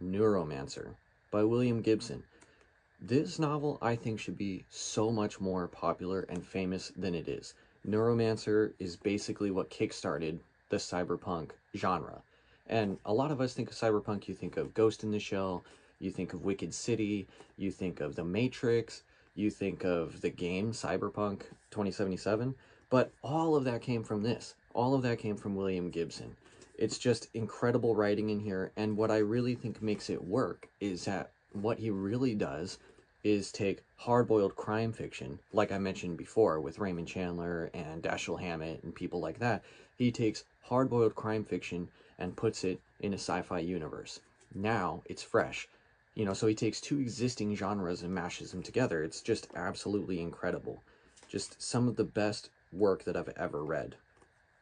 Neuromancer by William Gibson. This novel, I think, should be so much more popular and famous than it is. Neuromancer is basically what kickstarted the cyberpunk genre. And a lot of us think of cyberpunk, you think of Ghost in the Shell, you think of Wicked City, you think of The Matrix, you think of the game Cyberpunk 2077, but all of that came from this. All of that came from William Gibson. It's just incredible writing in here, and what I really think makes it work is that what he really does is take hard-boiled crime fiction, like I mentioned before with Raymond Chandler and Dashiell Hammett and people like that. He takes hard-boiled crime fiction and puts it in a sci-fi universe. Now it's fresh. So he takes two existing genres and mashes them together. It's just absolutely incredible. Just some of the best work that I've ever read.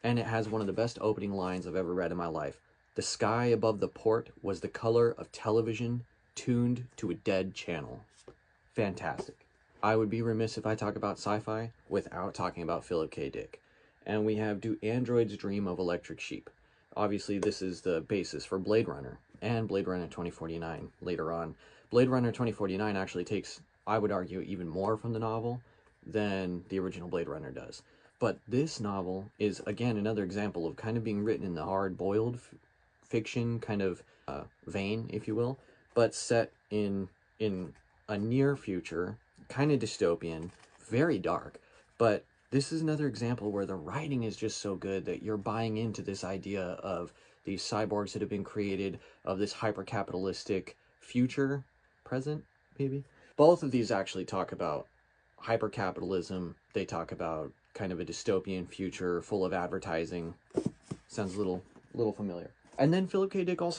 And it has one of the best opening lines I've ever read in my life. The sky above the port was the color of television tuned to a dead channel. Fantastic. I would be remiss if I talk about sci-fi without talking about Philip K. Dick. And we have Do Androids Dream of Electric Sheep? Obviously, this is the basis for Blade Runner and Blade Runner 2049 later on. Blade Runner 2049 actually takes, I would argue, even more from the novel than the original Blade Runner does. But this novel is, again, another example of kind of being written in the hard-boiled fiction kind of vein, if you will, but set in a near future, kind of dystopian, very dark. But this is another example where the writing is just so good that you're buying into this idea of these cyborgs that have been created, of this hyper-capitalistic future, present, maybe? Both of these actually talk about hyper-capitalism. They talk about kind of a dystopian future full of advertising. Sounds a little familiar. And then Philip K. Dick also